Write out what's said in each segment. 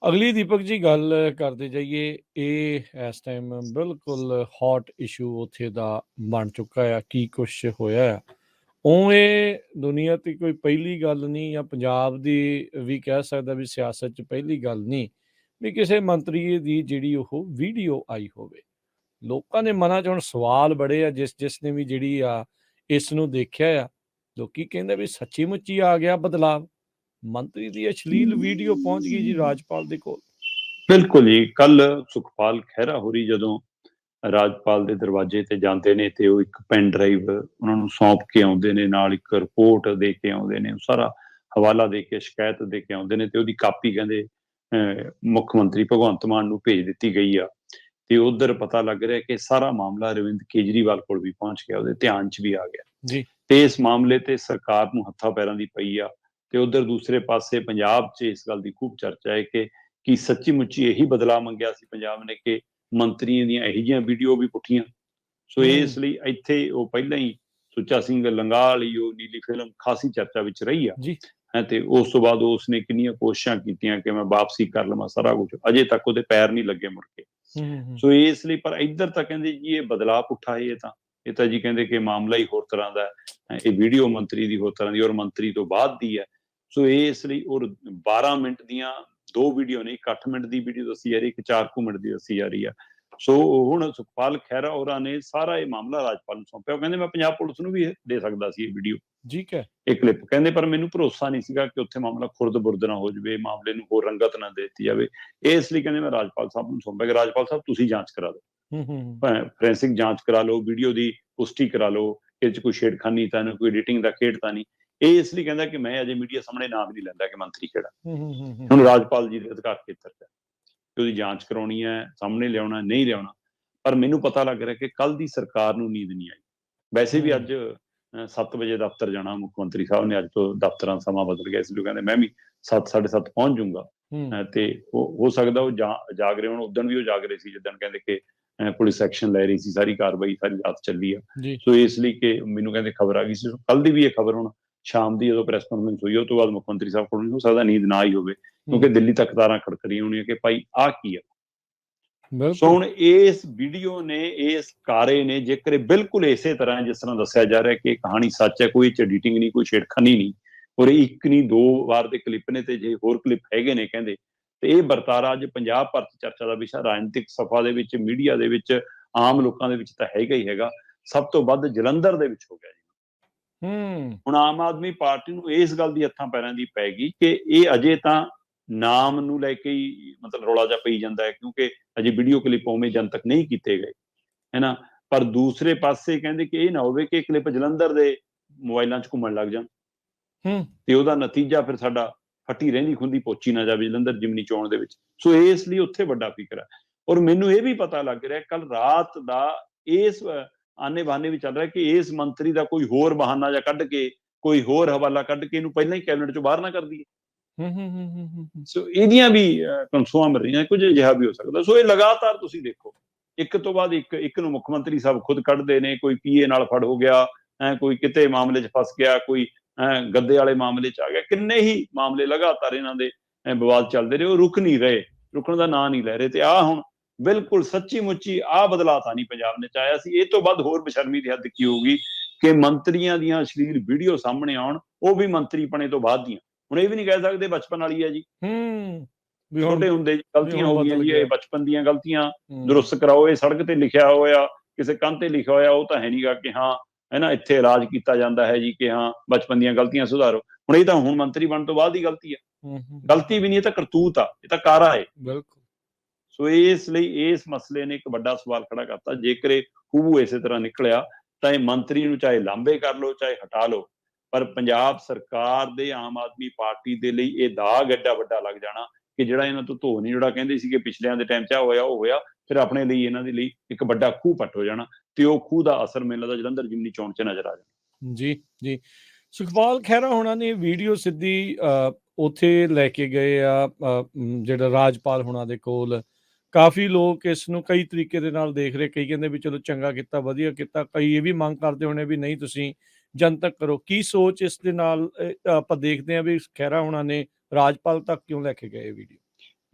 ਅਗਲੀ ਦੀਪਕ ਜੀ ਗੱਲ ਕਰਦੇ ਜਾਈਏ, ਇਹ ਇਸ ਟਾਈਮ ਬਿਲਕੁਲ ਹੌਟ ਇਸ਼ੂ ਉੱਥੇ ਦਾ ਬਣ ਚੁੱਕਾ ਆ। ਕੀ ਕੁਛ ਹੋਇਆ ਆ, ਉਵੇਂ ਦੁਨੀਆ ਤੇ ਕੋਈ ਪਹਿਲੀ ਗੱਲ ਨਹੀਂ, ਜਾਂ ਪੰਜਾਬ ਦੀ ਵੀ ਕਹਿ ਸਕਦਾ ਵੀ ਸਿਆਸਤ 'ਚ ਪਹਿਲੀ ਗੱਲ ਨਹੀਂ ਵੀ ਕਿਸੇ ਮੰਤਰੀ ਦੀ ਜਿਹੜੀ ਉਹ ਵੀਡੀਓ ਆਈ ਹੋਵੇ। ਲੋਕਾਂ ਦੇ ਮਨਾਂ 'ਚ ਹੁਣ ਸਵਾਲ ਬੜੇ ਆ, ਜਿਸ ਨੇ ਵੀ ਜਿਹੜੀ ਆ ਇਸ ਨੂੰ ਦੇਖਿਆ ਆ। ਲੋਕੀ ਕਹਿੰਦੇ ਵੀ ਸੱਚੀ ਮੁੱਚੀ ਆ ਗਿਆ ਬਦਲਾਵ, ਮੰਤਰੀ ਦੀ ਅਸ਼ਲੀਲ ਵੀਡੀਓ ਪਹੁੰਚ ਗਈ ਜੀ ਰਾਜਪਾਲ ਦੇ ਕੋਲ। ਬਿਲਕੁਲ ਜੀ। ਕੱਲ ਸੁਖਪਾਲ ਖਹਿਰਾ ਹੋਰੀ ਜਦੋਂ ਰਾਜਪਾਲ ਦੇ ਦਰਵਾਜ਼ੇ ਤੇ ਜਾਂਦੇ ਨੇ ਤੇ ਉਹ ਇੱਕ ਪੈਨ ਡਰਾਈਵ ਉਹਨਾਂ ਨੂੰ ਸੌਂਪ ਕੇ ਆਉਂਦੇ ਨੇ, ਨਾਲ ਇੱਕ ਰਿਪੋਰਟ ਦੇ ਕੇ ਆਉਂਦੇ ਨੇ, ਸਾਰਾ ਹਵਾਲਾ ਦੇ ਕੇ ਸ਼ਿਕਾਇਤ ਦੇ ਕੇ ਆਉਂਦੇ ਨੇ ਤੇ ਉਹਦੀ ਕਾਪੀ ਕਹਿੰਦੇ ਮੁੱਖ ਮੰਤਰੀ ਭਗਵੰਤ ਮਾਨ ਨੂੰ ਭੇਜ ਦਿੱਤੀ ਗਈ ਆ। ਤੇ ਉਧਰ ਪਤਾ ਲੱਗ ਰਿਹਾ ਕਿ ਸਾਰਾ ਮਾਮਲਾ ਅਰਵਿੰਦ ਕੇਜਰੀਵਾਲ ਕੋਲ ਵੀ ਪਹੁੰਚ ਗਿਆ, ਉਹਦੇ ਧਿਆਨ 'ਚ ਵੀ ਆ ਗਿਆ ਜੀ। ਤੇ ਇਸ ਮਾਮਲੇ ਤੇ ਸਰਕਾਰ ਨੂੰ ਹੱਥਾਂ ਪੈਰਾਂ ਦੀ ਪਈ ਆ। ਤੇ ਉਧਰ ਦੂਸਰੇ ਪਾਸੇ ਪੰਜਾਬ 'ਚ ਇਸ ਗੱਲ ਦੀ ਖੂਬ ਚਰਚਾ ਹੈ ਕਿ ਸੱਚੀ ਮੁੱਚੀ ਇਹੀ ਬਦਲਾਅ ਮੰਗਿਆ ਸੀ ਪੰਜਾਬ ਨੇ ਕਿ ਮੰਤਰੀਆਂ ਦੀਆਂ ਇਹੋ ਜਿਹੀਆਂ ਵੀਡੀਓ ਵੀ ਪੁੱਠੀਆਂ। ਸੋ ਇਸ ਲਈ ਇੱਥੇ ਉਹ ਪਹਿਲਾਂ ਹੀ ਸੁੱਚਾ ਸਿੰਘ ਲੰਗਾਹ ਵਾਲੀ ਉਹ ਨੀਲੀ ਫਿਲਮ ਖਾਸੀ ਚਰਚਾ ਵਿੱਚ ਰਹੀ ਆ। ਤੇ ਉਸ ਤੋਂ ਬਾਅਦ ਉਸਨੇ ਕਿੰਨੀਆਂ ਕੋਸ਼ਿਸ਼ਾਂ ਕੀਤੀਆਂ ਕਿ ਮੈਂ ਵਾਪਸੀ ਕਰ ਲਵਾਂ ਸਾਰਾ ਕੁਝ, ਅਜੇ ਤੱਕ ਉਹਦੇ ਪੈਰ ਨਹੀਂ ਲੱਗੇ ਮੁੜ ਕੇ। ਸੋ ਇਸ ਲਈ ਪਰ ਇੱਧਰ ਤਾਂ ਕਹਿੰਦੇ ਜੀ ਇਹ ਬਦਲਾਅ ਪੁੱਠਾ, ਇਹ ਤਾਂ ਜੀ ਕਹਿੰਦੇ ਕਿ ਮਾਮਲਾ ਹੀ ਹੋਰ ਤਰ੍ਹਾਂ ਦਾ, ਇਹ ਵੀਡੀਓ ਮੰਤਰੀ ਦੀ ਹੋਰ ਤਰ੍ਹਾਂ ਦੀ ਔਰ ਮੰਤਰੀ ਤੋਂ ਬਾਅਦ ਦੀ ਹੈ। ਸੋ ਇਸ ਲਈ ਔਰ 12 ਮਿੰਟ ਦੀਆਂ ਦੋ ਵੀਡੀਓ ਨੇ, ਇੱਕ 8 ਮਿੰਟ ਦੀ ਵੀਡੀਓ ਦੱਸੀ ਜਾ ਰਹੀ, ਇੱਕ 4 ਮਿੰਟ ਦੀ ਦੱਸੀ ਜਾ ਰਹੀ ਆ। ਸੋ ਹੁਣ ਸੁਖਪਾਲ ਖਹਿਰਾ ਹੋਰਾਂ ਨੇ ਸਾਰਾ ਇਹ ਮਾਮਲਾ ਰਾਜਪਾਲ ਨੂੰ ਸੌਂਪਿਆ। ਉਹ ਕਹਿੰਦੇ ਮੈਂ ਪੰਜਾਬ ਪੁਲਿਸ ਨੂੰ ਵੀ ਦੇ ਸਕਦਾ ਸੀ ਇਹ ਵੀਡੀਓ, ਠੀਕ ਹੈ, ਇਹ ਕਲਿੱਪ। ਕਹਿੰਦੇ ਪਰ ਮੈਨੂੰ ਭਰੋਸਾ ਨਹੀਂ ਸੀਗਾ ਕਿ ਉੱਥੇ ਮਾਮਲਾ ਖੁਰਦ ਬੁਰਦ ਨਾ ਹੋ ਜਾਵੇ, ਮਾਮਲੇ ਨੂੰ ਹੋਰ ਰੰਗਤ ਨਾ ਦੇ ਦਿੱਤੀ ਜਾਵੇ। ਇਸ ਲਈ ਕਹਿੰਦੇ ਮੈਂ ਰਾਜਪਾਲ ਸਾਹਿਬ ਨੂੰ ਸੌਂਪਿਆ ਕਿ ਰਾਜਪਾਲ ਸਾਹਿਬ ਤੁਸੀਂ ਜਾਂਚ ਕਰਾ ਦਿਓ, ਫੋਰੈਂਸਿਕ ਜਾਂਚ ਕਰਾ ਲਓ, ਵੀਡੀਓ ਦੀ ਪੁਸ਼ਟੀ ਕਰਾ ਲਓ, ਇਹ 'ਚ ਕੋਈ ਛੇੜਖਾਨੀ ਤਾਂ ਨਹੀਂ, ਕੋਈ ਐਡੀਟਿੰਗ ਦਾ ਖੇਡ ਤਾਂ ਨਹੀਂ। ਇਹ ਇਸ ਲਈ ਕਹਿੰਦਾ ਕਿ ਮੈਂ ਅਜੇ ਮੀਡੀਆ ਸਾਹਮਣੇ ਨਾਮ ਨਹੀਂ ਲੈਂਦਾ ਕਿ ਮੰਤਰੀ ਕਿਹੜਾ। ਹੁਣ ਰਾਜਪਾਲ ਜੀ ਦੇ ਅਧਿਕਾਰ ਖੇਤਰ 'ਚ ਉਹਦੀ ਜਾਂਚ ਕਰਾਉਣੀ ਹੈ, ਸਾਹਮਣੇ ਲਿਆਉਣਾ, ਨਹੀਂ ਲਿਆਉਣਾ। ਪਰ ਮੈਨੂੰ ਪਤਾ ਲੱਗ ਰਿਹਾ ਕਿ ਕੱਲ ਦੀ ਸਰਕਾਰ ਨੂੰ ਨੀਂਦ ਨਹੀਂ ਆਈ। ਵੈਸੇ ਵੀ ਅੱਜ 7 ਵਜੇ ਦਫ਼ਤਰ ਜਾਣਾ ਮੁੱਖ ਮੰਤਰੀ ਸਾਹਿਬ ਨੇ, ਅੱਜ ਤੋਂ ਦਫ਼ਤਰਾਂ ਸਮਾਂ ਬਦਲ ਗਿਆ, ਇਸ ਲਈ ਕਹਿੰਦੇ ਮੈਂ ਵੀ 7, 7:30 ਪਹੁੰਚ ਜਾਊਂਗਾ। ਤੇ ਹੋ ਸਕਦਾ ਉਹ ਜਾਗ ਰਹੇ ਹੋਣ। ਉਦਣ ਵੀ ਉਹ ਜਾਗ ਰਹੇ ਸੀ ਜਿੱਦਣ ਕਹਿੰਦੇ ਕਿ ਪੁਲਿਸ ਐਕਸ਼ਨ ਲੈ ਰਹੀ ਸੀ, ਸਾਰੀ ਕਾਰਵਾਈ ਸਾਰੀ ਰਾਤ ਚੱਲੀ ਆ। ਸੋ ਇਸ ਲਈ ਕਿ ਮੈਨੂੰ ਕਹਿੰਦੇ ਖਬਰ ਆ ਗਈ ਸੀ। ਕੱਲ ਦੀ ਵੀ ਇਹ ਖਬਰ ਹੁਣ ਸ਼ਾਮ ਦੀ ਜਦੋਂ ਪ੍ਰੈਸ ਕਾਨਫਰੰਸ ਹੋਈ, ਉਹ ਤੋਂ ਬਾਅਦ ਮੁੱਖ ਮੰਤਰੀ ਸਾਹਿਬ ਕੋਲ ਹੋ ਸਕਦਾ ਨੀਂਦ ਨਾ ਆਈ ਹੋਵੇ, ਕਿਉਂਕਿ ਦਿੱਲੀ ਤੱਕ ਤਾਰਾਂ ਖੜਕ ਰਹੀਆਂ ਹੋਣੀਆਂ ਕਿ ਭਾਈ ਆਹ ਕੀ ਆ। ਸੋ ਹੁਣ ਇਸ ਵੀਡੀਓ ਨੇ, ਇਸ ਕਾਰੇ ਨੇ, ਜੇਕਰ ਇਹ ਬਿਲਕੁਲ ਇਸੇ ਤਰ੍ਹਾਂ ਜਿਸ ਤਰ੍ਹਾਂ ਦੱਸਿਆ ਜਾ ਰਿਹਾ ਕਿ ਇਹ ਕਹਾਣੀ ਸੱਚ ਹੈ, ਕੋਈ ਐਡੀਟਿੰਗ ਨਹੀਂ, ਕੋਈ ਛੇੜਖਾਨੀ ਨਹੀਂ, ਔਰ ਇੱਕ ਨਹੀਂ 2 ਵਾਰ ਦੇ ਕਲਿੱਪ ਨੇ ਤੇ ਜੇ ਹੋਰ ਕਲਿੱਪ ਹੈਗੇ ਨੇ ਕਹਿੰਦੇ, ਤੇ ਇਹ ਵਰਤਾਰਾ ਅੱਜ ਪੰਜਾਬ ਭਰ 'ਚ ਚਰਚਾ ਦਾ ਵਿਸ਼ਾ, ਰਾਜਨੀਤਿਕ ਸਭਾ ਦੇ ਵਿੱਚ, ਮੀਡੀਆ ਦੇ ਵਿੱਚ, ਆਮ ਲੋਕਾਂ ਦੇ ਵਿੱਚ ਤਾਂ ਹੈਗਾ ਹੀ ਹੈਗਾ। ਸਭ ਤੋਂ ਵੱਧ ਜਲੰਧਰ ਦੇ ਵਿੱਚ ਹੋ ਗਿਆ ਜੀ। ਹੁਣ ਆਮ ਆਦਮੀ ਪਾਰਟੀ ਨੂੰ ਇਸ ਗੱਲ ਦੀ ਹੱਥਾਂ ਪੈਰਾਂ ਦੀ ਪੈ ਗਈ ਕਿ ਇਹ ਅਜੇ ਤਾਂ ਨਾਮ ਨੂੰ ਲੈ ਕੇ ਹੀ ਮਤਲਬ ਰੌਲਾ ਜਿਹਾ ਪਈ ਜਾਂਦਾ ਹੈ, ਕਿਉਂਕਿ ਅਜੇ ਵੀਡੀਓ ਕਲਿੱਪ ਉਵੇਂ ਜਨਤਕ ਨਹੀਂ ਕੀਤੇ ਗਏ, ਹੈ ਨਾ। ਪਰ ਦੂਸਰੇ ਪਾਸੇ ਕਹਿੰਦੇ ਕਿ ਇਹ ਨਾ ਹੋਵੇ ਕਿ ਕਲਿੱਪ ਜਲੰਧਰ ਦੇ ਮੋਬਾਈਲਾਂ 'ਚ ਘੁੰਮਣ ਲੱਗ ਜਾਣ ਤੇ ਉਹਦਾ ਨਤੀਜਾ ਫਿਰ ਸਾਡਾ ਫੱਟੀ ਰਹਿੰਦੀ ਖੁੰਦੀ ਪੋਚੀ ਨਾ ਜਾਵੇ ਜਲੰਧਰ ਜਿਮਨੀ ਚੋਣ ਦੇ ਵਿੱਚ। ਸੋ ਇਸ ਲਈ ਉੱਥੇ ਵੱਡਾ ਫਿਕਰ ਹੈ। ਔਰ ਮੈਨੂੰ ਇਹ ਵੀ ਪਤਾ ਲੱਗ ਰਿਹਾ ਕੱਲ ਰਾਤ ਦਾ ਇਸ ਆਨੇ ਬਹਾਨੇ ਵੀ ਚੱਲ ਰਿਹਾ ਕਿ ਇਸ ਮੰਤਰੀ ਦਾ ਕੋਈ ਹੋਰ ਬਹਾਨਾ ਜਾਂ ਕੱਢ ਕੇ, ਕੋਈ ਹੋਰ ਹਵਾਲਾ ਕੱਢ ਕੇ ਇਹਨੂੰ ਪਹਿਲਾਂ ਹੀ ਕੈਬਨਿਟ 'ਚੋਂ ਬਾਹਰ ਨਾ ਕਰ ਦਈਏ। ਸੋ ਇਹਦੀਆਂ ਵੀ ਕਨਸੂਆਂ ਮਿਲ ਰਹੀਆਂ, ਕੁਝ ਅਜਿਹਾ ਵੀ ਹੋ ਸਕਦਾ। ਸੋ ਇਹ ਲਗਾਤਾਰ ਤੁਸੀਂ ਦੇਖੋ, ਇੱਕ ਤੋਂ ਬਾਅਦ ਇੱਕ ਨੂੰ ਮੁੱਖ ਮੰਤਰੀ ਸਾਹਿਬ ਖੁਦ ਕੱਢਦੇ ਨੇ। ਕੋਈ ਪੀਏ ਨਾਲ ਫੜ ਹੋ ਗਿਆ, ਕੋਈ ਕਿਤੇ ਮਾਮਲੇ 'ਚ ਫਸ ਗਿਆ, ਕੋਈ ਗੱਦੇ ਵਾਲੇ ਮਾਮਲੇ 'ਚ ਆ ਗਿਆ। ਕਿੰਨੇ ਹੀ ਮਾਮਲੇ ਲਗਾਤਾਰ ਇਹਨਾਂ ਦੇ ਵਿਵਾਦ ਚੱਲਦੇ ਰਹੇ, ਉਹ ਰੁਕ ਨਹੀਂ ਰਹੇ, ਰੁਕਣ ਦਾ ਨਾਂ ਨਹੀਂ ਲੈ ਰਹੇ। ਤੇ ਆਹ ਹੁਣ ਬਿਲਕੁਲ ਸੱਚੀ ਮੁੱਚੀ ਆਹ ਬਦਲਾਅ ਤਾਂ ਨਹੀਂ ਪੰਜਾਬ ਨੇ ਚਾਹਿਆ ਸੀ। ਇਹ ਤੋਂ ਵੱਧ ਹੋਰ ਬੇਸ਼ਰਮੀ ਦੀ ਹੱਦ ਕੀ ਹੋਊਗੀ ਕਿ ਮੰਤਰੀਆਂ ਦੀਆਂ ਅਸ਼ਲੀਲ ਵੀਡੀਓ ਸਾਹਮਣੇ ਆਉਣ, ਉਹ ਵੀ ਮੰਤਰੀ ਬਣੇ ਤੋਂ ਬਾਅਦ ਦੀਆਂ। ਹੁਣ ਇਹ ਵੀ ਨਹੀਂ ਕਹਿ ਸਕਦੇ ਬਚਪਨ ਵਾਲੀ ਹੈ ਜੀ, ਛੋਟੇ ਹੁੰਦੇ ਗਲਤੀਆਂ ਹੋ ਗਈਆਂ ਜੀ, ਇਹ ਬਚਪਨ ਦੀਆਂ ਗਲਤੀਆਂ ਦਰੁਸਤ ਕਰਾਓ। ਇਹ ਸੜਕ ਤੇ ਲਿਖਿਆ ਹੋਇਆ, ਕਿਸੇ ਕੰਧ ਤੇ ਲਿਖਿਆ ਹੋਇਆ, ਉਹ ਤਾਂ ਹੈ ਨਹੀਂਗਾ ਕਿ ਹਾਂ ਹੈ ਨਾ ਇੱਥੇ ਇਲਾਜ ਕੀਤਾ ਜਾਂਦਾ ਹੈ ਜੀ, ਕਿ ਹਾਂ ਬਚਪਨ ਦੀਆਂ ਗਲਤੀਆਂ ਸੁਧਾਰੋ। ਹੁਣ ਇਹ ਤਾਂ ਹੁਣ ਮੰਤਰੀ ਬਣਨ ਤੋਂ ਬਾਅਦ ਹੀ ਗਲਤੀ ਆ, ਗਲਤੀ ਵੀ ਨਹੀਂ, ਇਹ ਤਾਂ ਕਰਤੂਤ ਆ, ਇਹ ਤਾਂ ਕਾਰਾ ਹੈ। ਸੋ ਇਸ ਲਈ ਇਸ ਮਸਲੇ ਨੇ ਇੱਕ ਵੱਡਾ ਸਵਾਲ ਖੜਾ ਕਰਤਾ। ਜੇਕਰ ਇਹ ਹੂਬਹੂ ਇਸੇ ਤਰ੍ਹਾਂ ਨਿਕਲਿਆ ਤਾਂ ਇਹ ਮੰਤਰੀ ਨੂੰ ਚਾਹੇ ਲਾਂਭੇ ਕਰ ਲਓ, ਚਾਹੇ ਹਟਾ ਲਓ, ਪਰ ਪੰਜਾਬ ਸਰਕਾਰ ਦੇ, ਆਮ ਆਦਮੀ ਪਾਰਟੀ ਦੇ ਲਈ ਇਹ ਦਾਗ ਐਡਾ ਵੱਡਾ ਲੱਗ ਜਾਣਾ ਕਿ ਜਿਹੜਾ ਇਹਨਾਂ ਤੋਂ ਧੋ ਨਹੀਂ, ਜਿਹੜਾ ਕਹਿੰਦੇ ਸੀਗੇ ਪਿਛਲਿਆਂ ਦੇ ਟਾਈਮ 'ਚ ਹੋਇਆ ਉਹ ਹੋਇਆ, ਫਿਰ ਆਪਣੇ ਲਈ ਇਹਨਾਂ ਦੇ ਲਈ ਇੱਕ ਵੱਡਾ ਖੂਹ ਪੱਟ ਹੋ ਜਾਣਾ। ਤੇ ਉਹ ਖੂਹ ਦਾ ਅਸਰ ਮੈਨੂੰ ਲੱਗਦਾ ਜਲੰਧਰ ਜਿਮਨੀ ਚੋਣ 'ਚ ਨਜ਼ਰ ਆ ਜਾਣਾ। ਜੀ ਸੁਖਪਾਲ ਖਹਿਰਾ ਹੋਣਾ ਨੇ ਵੀਡੀਓ ਸਿੱਧੀ ਉੱਥੇ ਲੈ ਕੇ ਗਏ ਆ, ਜਿਹੜਾ ਰਾਜਪਾਲ ਹੋਣਾ ਦੇ ਕੋਲ। ਕਾਫੀ ਲੋਕ ਇਸ ਨੂੰ ਕਈ ਤਰੀਕੇ ਦੇ ਨਾਲ ਦੇਖ ਰਹੇ, ਕਈ ਕਹਿੰਦੇ ਵੀ ਚਲੋ ਚੰਗਾ ਕੀਤਾ, ਵਧੀਆ ਕੀਤਾ, ਕਈ ਇਹ ਵੀ ਮੰਗ ਕਰਦੇ ਹੋਣੇ ਵੀ ਨਹੀਂ ਤੁਸੀਂ ਜਨਤਕ ਕਰੋ। ਕੀ ਸੋਚ ਇਸ ਦੇ ਨਾਲ ਆਪਾਂ ਦੇਖਦੇ ਹਾਂ ਵੀ ਖਹਿਰਾ ਹੋਣਾ ਨੇ ਰਾਜਪਾਲ ਤੱਕ ਕਿਉਂ ਲੈ ਕੇ ਗਏ ਵੀਡੀਓ?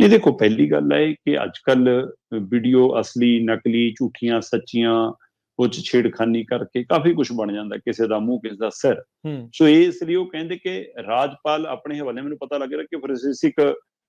ਨਹੀਂ ਦੇਖੋ, ਪਹਿਲੀ ਗੱਲ ਹੈ ਕਿ ਅੱਜ ਕੱਲ ਵੀਡੀਓ ਅਸਲੀ ਨਕਲੀ ਝੂਠੀਆਂ ਸੱਚੀਆਂ ਉਹ 'ਚ ਛੇੜਖਾਨੀ ਕਰਕੇ ਕਾਫੀ ਕੁਝ ਬਣ ਜਾਂਦਾ, ਕਿਸੇ ਦਾ ਮੂੰਹ ਕਿਸੇ ਦਾ ਸਿਰ। ਸੋ ਇਸ ਲਈ ਉਹ ਕਹਿੰਦੇ ਕਿ ਰਾਜਪਾਲ ਆਪਣੇ ਹਵਾਲੇ, ਮੈਨੂੰ ਪਤਾ ਲੱਗ ਰਿਹਾ ਕਿ ਫੋਰੈਂਸਿਕ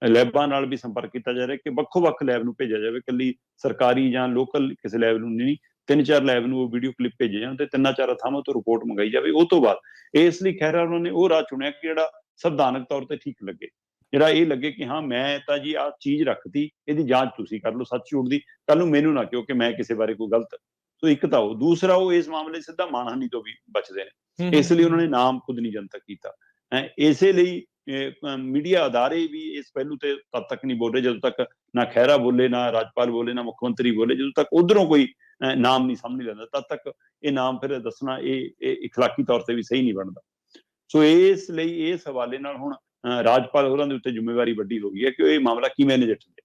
ਲੈਬਾਂ ਨਾਲ ਵੀ ਸੰਪਰਕ ਕੀਤਾ ਜਾ ਰਿਹਾ ਕਿ ਵੱਖੋ ਵੱਖ ਲੈਬ ਨੂੰ ਭੇਜਿਆ ਜਾਵੇ, ਇਕੱਲੀ ਸਰਕਾਰੀ ਜਾਂ ਲੋਕਲ ਕਿਸੇ ਲੈਬ ਨੂੰ ਨਹੀਂ, 3-4 ਲੈਬ ਨੂੰ ਉਹ ਵੀਡੀਓ ਕਲਿੱਪ ਭੇਜੇ ਜਾਣ ਤੇ 3-4 ਥਾਵਾਂ ਤੋਂ ਰਿਪੋਰਟ ਮੰਗਾਈ ਜਾਵੇ। ਉਹ ਤੋਂ ਬਾਅਦ ਇਸ ਲਈ ਖਹਿਰਾ ਉਹਨਾਂ ਨੇ ਉਹ ਰਾਹ ਚੁਣਿਆ ਕਿ ਜਿਹੜਾ ਸੰਵਿਧਾਨਕ ਤੌਰ ਤੇ ਠੀਕ ਲੱਗੇ, ਜਿਹੜਾ ਇਹ ਲੱਗੇ ਕਿ ਹਾਂ ਮੈਂ ਤਾਂ ਜੀ ਆਹ ਚੀਜ਼ ਰੱਖਤੀ, ਇਹਦੀ ਜਾਂਚ ਤੁਸੀਂ ਕਰ ਲਓ ਸੱਚ ਝੂਠ ਦੀ, ਕੱਲ ਨੂੰ ਮੈਨੂੰ ਨਾ ਕਿਉਂ ਕਿ ਮੈਂ ਕਿਸੇ ਬਾਰੇ ਕੋਈ ਗਲਤ। ਸੋ ਇੱਕ ਤਾਂ ਉਹ, ਦੂਸਰਾ ਉਹ ਇਸ ਮਾਮਲੇ ਸਿੱਧਾ ਮਾਨਹਾਨੀ ਤੋਂ ਵੀ ਬਚਦੇ ਨੇ, ਇਸ ਲਈ ਉਹਨਾਂ ਨੇ ਨਾਮ ਖੁਦ ਨਹੀਂ ਜਨਤਕ ਕੀਤਾ ਹੈ। ਇਸੇ ਲਈ ਮੀਡੀਆ ਅਦਾਰੇ ਵੀ ਇਸ ਪਹਿਲੂ ਤੇ ਤਦ ਤੱਕ ਨਹੀਂ ਬੋਲੇ ਜਦੋਂ ਤੱਕ ਨਾ ਖਹਿਰਾ ਬੋਲੇ, ਨਾ ਰਾਜਪਾਲ ਬੋਲੇ, ਨਾ ਮੁੱਖ ਮੰਤਰੀ ਬੋਲੇ, ਜਦੋਂ ਤੱਕ ਉਧਰੋਂ ਕੋਈ ਨਾਮ ਨਹੀਂ ਸਾਹਮਣੇ ਲੈਂਦਾ, ਤਦ ਤੱਕ ਇਹ ਨਾਮ ਫਿਰ ਦੱਸਣਾ ਇਹ ਇਖਲਾਕੀ ਤੌਰ ਤੇ ਵੀ ਸਹੀ ਨਹੀਂ ਬਣਦਾ। ਸੋ ਇਸ ਲਈ ਇਸ ਹਵਾਲੇ ਨਾਲ ਹੁਣ ਰਾਜਪਾਲ ਹੋਰਾਂ ਦੇ ਉੱਤੇ ਜ਼ਿੰਮੇਵਾਰੀ ਵੱਡੀ ਹੋ ਗਈ ਹੈ ਕਿ ਉਹ ਇਹ ਮਾਮਲਾ ਕਿਵੇਂ ਨਜਿੱਠਦੇ।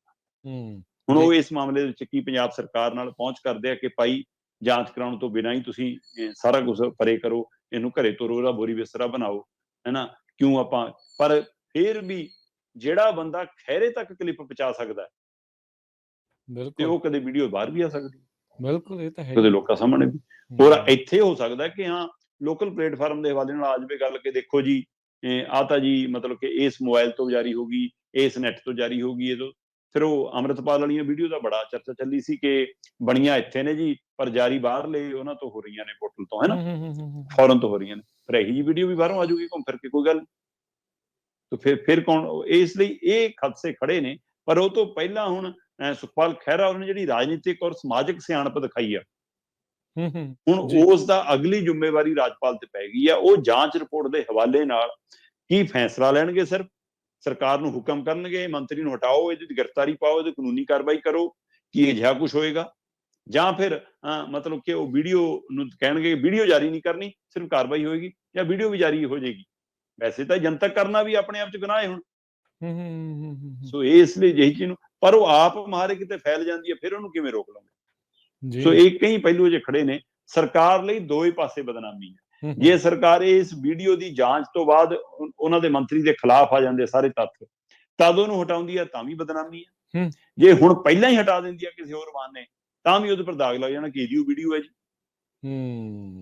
ਹੁਣ ਉਹ ਇਸ ਮਾਮਲੇ ਵਿੱਚ ਕੀ ਪੰਜਾਬ ਸਰਕਾਰ ਨਾਲ ਪਹੁੰਚ ਕਰਦੇ ਆ ਕਿ ਭਾਈ ਜਾਂਚ ਕਰਾਉਣ ਤੋਂ ਬਿਨਾਂ ਹੀ ਤੁਸੀਂ ਸਾਰਾ ਕੁਝ ਪਰੇ ਕਰੋ, ਇਹਨੂੰ ਘਰੇ ਤੋਰੋ, ਉਹਦਾ ਬੋਰੀ ਬਿਸਤਰਾ ਬਣਾਓ, ਹੈਨਾ, ਕਿਉਂ ਆਪਾਂ। ਪਰ ਫਿਰ ਵੀ ਜਿਹੜਾ ਬੰਦਾ ਖਹਿਰੇ ਤੱਕ ਕਲਿੱਪ ਪਹੁੰਚਾ ਸਕਦਾ ਤੇ ਉਹ ਕਦੇ ਵੀਡੀਓ ਬਾਹਰ ਵੀ ਆ ਸਕਦੀ, ਬਿਲਕੁਲ ਇਹ ਤਾਂ ਹੈ, ਕਦੇ ਲੋਕਾਂ ਸਾਹਮਣੇ ਵੀ। ਹੋਰ ਇੱਥੇ ਹੋ ਸਕਦਾ ਕਿ ਹਾਂ ਲੋਕਲ ਪਲੇਟਫਾਰਮ ਦੇ ਹਵਾਲੇ ਨਾਲ ਆ ਜਾਵੇ ਗੱਲ ਕਿ ਦੇਖੋ ਜੀ ਆ ਤਾਂ ਜੀ ਮਤਲਬ ਕਿ ਇਸ ਮੋਬਾਈਲ ਤੋਂ ਜਾਰੀ ਹੋ ਗਈ, ਇਸ ਨੈਟ ਤੋਂ ਜਾਰੀ ਹੋ ਗਈ। ਇਹ ਫਿਰ ਉਹ ਅੰਮ੍ਰਿਤਪਾਲ ਵਾਲੀਆਂ ਵੀਡੀਓ ਦਾ ਬੜਾ ਚਰਚਾ ਚੱਲੀ ਸੀ ਕਿ ਬਣੀਆਂ ਇੱਥੇ ਨੇ ਜੀ ਪਰ ਜਾਰੀ ਬਾਹਰਲੇ ਉਹਨਾਂ ਤੋਂ ਹੋ ਰਹੀਆਂ ਨੇ, ਪੋਰਟਲ ਤੋਂ, ਹੈ ਨਾ, ਫੌਰਨ ਤੋਂ ਹੋ ਰਹੀਆਂ ਨੇ। ਪਰ ਇਹੀ ਜੀ ਵੀਡੀਓ ਵੀ ਬਾਹਰੋਂ ਆ ਜਾਊਗੀ ਘੁੰਮ ਫਿਰ ਕੇ, ਕੋਈ ਗੱਲ ਤਾਂ ਫਿਰ ਕੌਣ। ਇਸ ਲਈ ਇਹ ਖਦਸ਼ੇ ਖੜੇ ਨੇ। ਪਰ ਉਹ ਤੋਂ ਪਹਿਲਾਂ ਹੁਣ ਸੁਖਪਾਲ ਖਹਿਰਾ ਉਹਨਾਂ ਨੇ ਜਿਹੜੀ ਰਾਜਨੀਤਿਕ ਔਰ ਸਮਾਜਿਕ ਸਿਆਣਪ ਦਿਖਾਈ ਆ, ਹੁਣ ਉਸ ਦਾ ਅਗਲੀ ਜ਼ਿੰਮੇਵਾਰੀ ਰਾਜਪਾਲ ਤੇ ਪੈ ਗਈ ਆ। ਉਹ ਜਾਂਚ ਰਿਪੋਰਟ ਦੇ ਹਵਾਲੇ ਨਾਲ ਕੀ ਫੈਸਲਾ ਲੈਣਗੇ, ਸਿਰਫ ਸਰਕਾਰ ਨੂੰ ਹੁਕਮ ਕਰਨਗੇ ਮੰਤਰੀ ਨੂੰ ਹਟਾਓ, ਇਹਦੀ ਗ੍ਰਿਫਤਾਰੀ ਪਾਓ, ਇਹਦੀ ਕਾਨੂੰਨੀ ਕਾਰਵਾਈ ਕਰੋ, ਕੀ ਅਜਿਹਾ ਕੁਝ ਹੋਏਗਾ, ਜਾਂ ਫਿਰ ਮਤਲਬ ਕਿ ਉਹ ਵੀਡੀਓ ਨੂੰ ਕਹਿਣਗੇ ਵੀਡੀਓ ਜਾਰੀ ਨਹੀਂ ਕਰਨੀ, ਸਿਰਫ ਕਾਰਵਾਈ ਹੋਏਗੀ, ਜਾਂ ਵੀਡੀਓ ਵੀ ਜਾਰੀ ਹੋ ਜਾਏਗੀ। ਵੈਸੇ ਤਾਂ ਜਨਤਕ ਕਰਨਾ ਵੀ ਆਪਣੇ ਆਪ ਚ ਗੁਨਾਹ ਹੈ ਹੁਣ। ਸੋ ਇਸ ਲਈ ਜਿਹੀ ਚੀਜ਼ ਨੂੰ, ਪਰ ਉਹ ਆਪ ਮਾਰੇ ਕਿਤੇ ਫੈਲ ਜਾਂਦੀ ਹੈ, ਫਿਰ ਉਹਨੂੰ ਕਿਵੇਂ ਰੋਕ ਲਵਾਂਗੇ। ਸੋ ਇਹ ਕਈ ਪਹਿਲੂ ਜੇ ਖੜੇ ਨੇ। ਸਰਕਾਰ ਲਈ ਦੋ ਹੀ ਪਾਸੇ ਬਦਨਾਮੀ ਹੈ। ਜੇ ਸਰਕਾਰ ਇਸ ਵੀਡੀਓ ਦੀ ਜਾਂਚ ਤੋਂ ਬਾਅਦ ਉਹਨਾਂ ਦੇ ਮੰਤਰੀ ਦੇ ਖਿਲਾਫ ਆ ਜਾਂਦੇ ਸਾਰੇ ਤੱਥ, ਤਦ ਉਹਨੂੰ ਹਟਾਉਂਦੀ ਹੈ ਤਾਂ ਵੀ ਬਦਨਾਮੀ ਹੈ। ਜੇ ਹੁਣ ਪਹਿਲਾਂ ਹੀ ਹਟਾ ਦਿੰਦੀ ਹੈ ਕਿਸੇ ਹੋਰ ਬਹਾਨੇ, ਤਾਂ ਵੀ ਉਹਦੇ ਪਰ ਦਾਗ ਲੱਗ ਜਾਣਾ ਕਿ ਇਹਦੀ ਵੀਡੀਓ ਹੈ ਜੀ।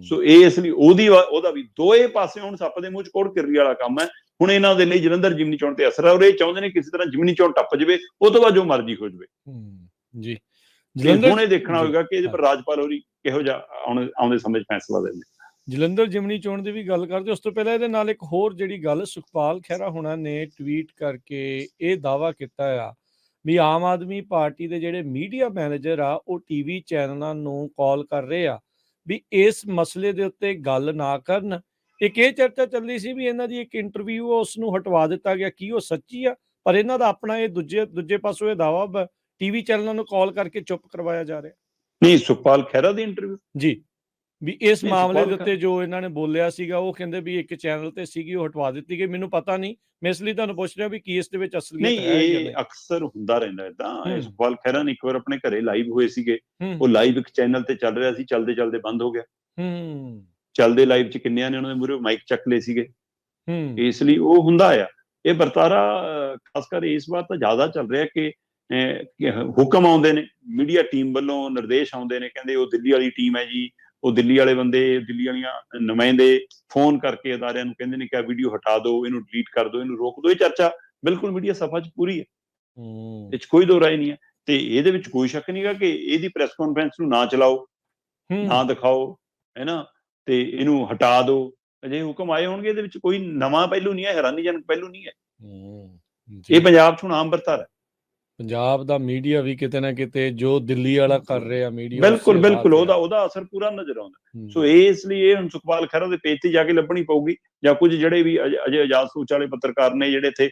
ਸੋ ਇਸ ਲਈ ਉਹਦਾ ਵੀ ਦੋਏ ਪਾਸੇ ਹੁਣ ਸੱਪ ਦੇ ਮੂੰਹ ਚ ਕੋੜ ਕਿਰਲੀ ਵਾਲਾ ਕੰਮ ਹੈ। ਹੁਣ ਇਹਨਾਂ ਦੇ ਲਈ ਜਲੰਧਰ ਜਿਮਨੀ ਚੋਣ ਤੇ ਅਸਰ ਹੈ, ਔਰ ਇਹ ਚਾਹੁੰਦੇ ਨੇ ਕਿਸੇ ਤਰ੍ਹਾਂ ਜਿਮਨੀ ਚੋਣ ਟੱਪ ਜਾਵੇ, ਉਹ ਤੋਂ ਬਾਅਦ ਜੋ ਮਰਜ਼ੀ ਹੋ ਜਾਵੇ ਜੀ। ਹੁਣ ਇਹ ਦੇਖਣਾ ਹੋਵੇਗਾ ਕਿ ਇਹਦੇ ਪਰ ਰਾਜਪਾਲ ਹੋਰੀ ਕਿਹੋ ਜਿਹਾ ਆਉਂਦੇ ਸਮੇਂ ਚ ਫੈਸਲਾ ਲੈਂਦੇ। ਜਲੰਧਰ ਜਿਮਨੀ ਚੋਣ ਦੀ ਵੀ ਗੱਲ ਕਰਦੇ, ਉਸ ਤੋਂ ਪਹਿਲਾਂ ਇਹਦੇ ਨਾਲ ਇੱਕ ਹੋਰ ਜਿਹੜੀ ਗੱਲ, ਸੁਖਪਾਲ ਖਹਿਰਾ ਹੋਣਾ ਨੇ ਟਵੀਟ ਕਰਕੇ ਇਹ ਦਾਅਵਾ ਕੀਤਾ ਆ ਵੀ ਆਮ ਆਦਮੀ ਪਾਰਟੀ ਦੇ ਜਿਹੜੇ ਮੀਡੀਆ ਮੈਨੇਜਰ ਆ ਉਹ ਟੀਵੀ ਚੈਨਲਾਂ ਨੂੰ ਕਾਲ ਕਰ ਰਹੇ ਆ ਵੀ ਇਸ ਮਸਲੇ ਦੇ ਉੱਤੇ ਗੱਲ ਨਾ ਕਰਨ। ਇੱਕ ਇਹ ਚਰਚਾ ਚੱਲੀ ਸੀ ਵੀ ਇਹਨਾਂ ਦੀ ਇੱਕ ਇੰਟਰਵਿਊ ਉਸ ਨੂੰ ਹਟਵਾ ਦਿੱਤਾ ਗਿਆ, ਕੀ ਉਹ ਸੱਚੀ ਆ? ਪਰ ਇਹਨਾਂ ਦਾ ਆਪਣਾ ਇਹ ਦੂਜੇ ਪਾਸੋਂ ਇਹ ਦਾਅਵਾ ਟੀਵੀ ਚੈਨਲਾਂ ਨੂੰ ਕਾਲ ਕਰਕੇ ਚੁੱਪ ਕਰਵਾਇਆ ਜਾ ਰਿਹਾ। ਨਹੀਂ, ਸੁਖਪਾਲ ਖਹਿਰਾ ਦੀ ਇੰਟਰਵਿਊ ਜੀ, ਵੀ ਇਸ ਮਾਮਲੇ ਦੇ ਉੱਤੇ ਜੋ ਇਹਨਾਂ ਨੇ ਬੋਲਿਆ ਸੀਗਾ, ਉਹ ਕਹਿੰਦੇ ਵੀ ਇੱਕ ਚੈਨਲ ਤੇ ਸੀਗੀ, ਉਹ ਹਟਵਾ ਦਿੱਤੀ ਗਈ। ਮੈਨੂੰ ਪਤਾ ਨਹੀਂ, ਮੈਂ ਇਸ ਲਈ ਤੁਹਾਨੂੰ ਪੁੱਛ ਰਿਹਾ ਵੀ ਕੀ ਇਸ ਦੇ ਵਿੱਚ ਅਸਲੀਅਤ ਹੈ ਜਾਂ ਨਹੀਂ। ਇਹ ਅਕਸਰ ਹੁੰਦਾ ਰਹਿੰਦਾ ਏਦਾਂ। ਸੁਖਪਾਲ ਖਹਿਰਾ ਨੇ ਇੱਕ ਵਾਰ ਆਪਣੇ ਘਰੇ ਲਾਈਵ ਹੋਏ ਸੀਗੇ, ਉਹ ਲਾਈਵ ਇੱਕ ਚੈਨਲ ਤੇ ਚੱਲ ਰਿਹਾ ਸੀ, ਚੱਲਦੇ ਚੱਲਦੇ ਬੰਦ ਹੋ ਗਿਆ। ਚੱਲਦੇ ਲਾਈਵ ਚ ਕਿੰਨਿਆਂ ਨੇ ਉਹਨਾਂ ਦੇ ਮੂਹਰੇ ਮਾਈਕ ਚੱਕ ਲਏ ਸੀਗੇ। ਇਸ ਲਈ ਉਹ ਹੁੰਦਾ ਆ। ਇਹ ਵਰਤਾਰਾ ਖਾਸ ਕਰ ਇਸ ਵਾਰ ਤਾਂ ਜ਼ਿਆਦਾ ਚੱਲ ਰਿਹਾ ਕਿ ਹੁਕਮ ਆਉਂਦੇ ਨੇ ਮੀਡੀਆ ਟੀਮ ਵੱਲੋਂ, ਨਿਰਦੇਸ਼ ਆਉਂਦੇ ਨੇ, ਕਹਿੰਦੇ ਉਹ ਦਿੱਲੀ ਵਾਲੀ ਟੀਮ ਹੈ ਜੀ, ਉਹ ਦਿੱਲੀ ਵਾਲੇ ਬੰਦੇ, ਦਿੱਲੀ ਵਾਲੀਆਂ ਨੁਮਾਇੰਦੇ ਫੋਨ ਕਰਕੇ ਅਦਾਰਿਆਂ ਨੂੰ ਕਹਿੰਦੇ ਨੇ ਕਿ ਆ ਵੀਡੀਓ ਹਟਾ ਦਿਓ, ਇਹਨੂੰ ਡਿਲੀਟ ਕਰ ਦਿਓ, ਇਹਨੂੰ ਰੋਕ ਦਿਓ। ਇਹ ਚਰਚਾ ਬਿਲਕੁਲ ਮੀਡੀਆ ਸਫਾ ਚ ਪੂਰੀ ਹੈ, ਇਹ ਚ ਕੋਈ ਦੋ ਰਾਏ ਨਹੀਂ ਹੈ। ਤੇ ਇਹਦੇ ਵਿੱਚ ਕੋਈ ਸ਼ੱਕ ਨਹੀਂਗਾ ਕਿ ਇਹਦੀ ਪ੍ਰੈਸ ਕਾਨਫਰੰਸ ਨੂੰ ਨਾ ਚਲਾਓ, ਨਾ ਦਿਖਾਓ, ਹੈ ਨਾ, ਤੇ ਇਹਨੂੰ ਹਟਾ ਦਿਓ। ਅਜੇ ਹੁਕਮ ਆਏ ਹੋਣਗੇ, ਇਹਦੇ ਵਿੱਚ ਕੋਈ ਨਵਾਂ ਪਹਿਲੂ ਨਹੀਂ ਹੈ, ਹੈਰਾਨੀਜਨਕ ਪਹਿਲੂ ਨਹੀਂ ਹੈ। ਇਹ ਪੰਜਾਬ ਚ ਹੁਣ ਆਮ ਵਰਤਾਰਾ ਹੈ। ਪੰਜਾਬ ਦਾ ਮੀਡੀਆ ਵੀ ਕਿਤੇ ਨਾ ਕਿਤੇ ਜੋ ਦਿੱਲੀ ਵਾਲਾ ਕਰ ਰਿਹਾ ਮੀਡੀਆ, ਬਿਲਕੁਲ ਉਹਦਾ ਅਸਰ ਪੂਰਾ ਨਜ਼ਰ ਆਉਂਦਾ। ਸੋ ਇਸ ਲਈ ਇਹ ਹੁਣ ਸੁਖਪਾਲ ਖਹਿਰਾ ਦੇ ਪੇਜ ਤੇ ਜਾ ਕੇ ਲੱਭਣੀ ਪਊਗੀ, ਜਾਂ ਕੁਝ ਜਿਹੜੇ ਵੀ ਅਜੇ ਆਜ਼ਾਦ ਸੋਚ ਵਾਲੇ ਪੱਤਰਕਾਰ ਨੇ ਜਿਹੜੇ ਇੱਥੇ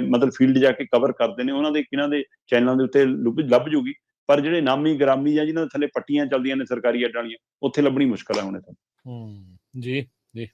ਮਤਲਬ ਫੀਲਡ ਜਾ ਕੇ ਕਵਰ ਕਰਦੇ ਨੇ, ਉਹਨਾਂ ਦੇ ਕਿਹਨਾਂ ਦੇ ਚੈਨਲਾਂ ਦੇ ਉੱਤੇ ਲੱਭ ਜੂਗੀ। ਪਰ ਜਿਹੜੇ ਨਾਮੀ ਗ੍ਰਾਮੀ ਜਾਂ ਜਿਹਨਾਂ ਦੇ ਥੱਲੇ ਪੱਟੀਆਂ ਚੱਲਦੀਆਂ ਨੇ ਸਰਕਾਰੀ ਅੱਡਾਂ ਵਾਲੀਆਂ, ਉੱਥੇ ਲੱਭਣੀ ਮੁਸ਼ਕਲ ਹੈ ਹੁਣ। ਜੀ ਜੀ।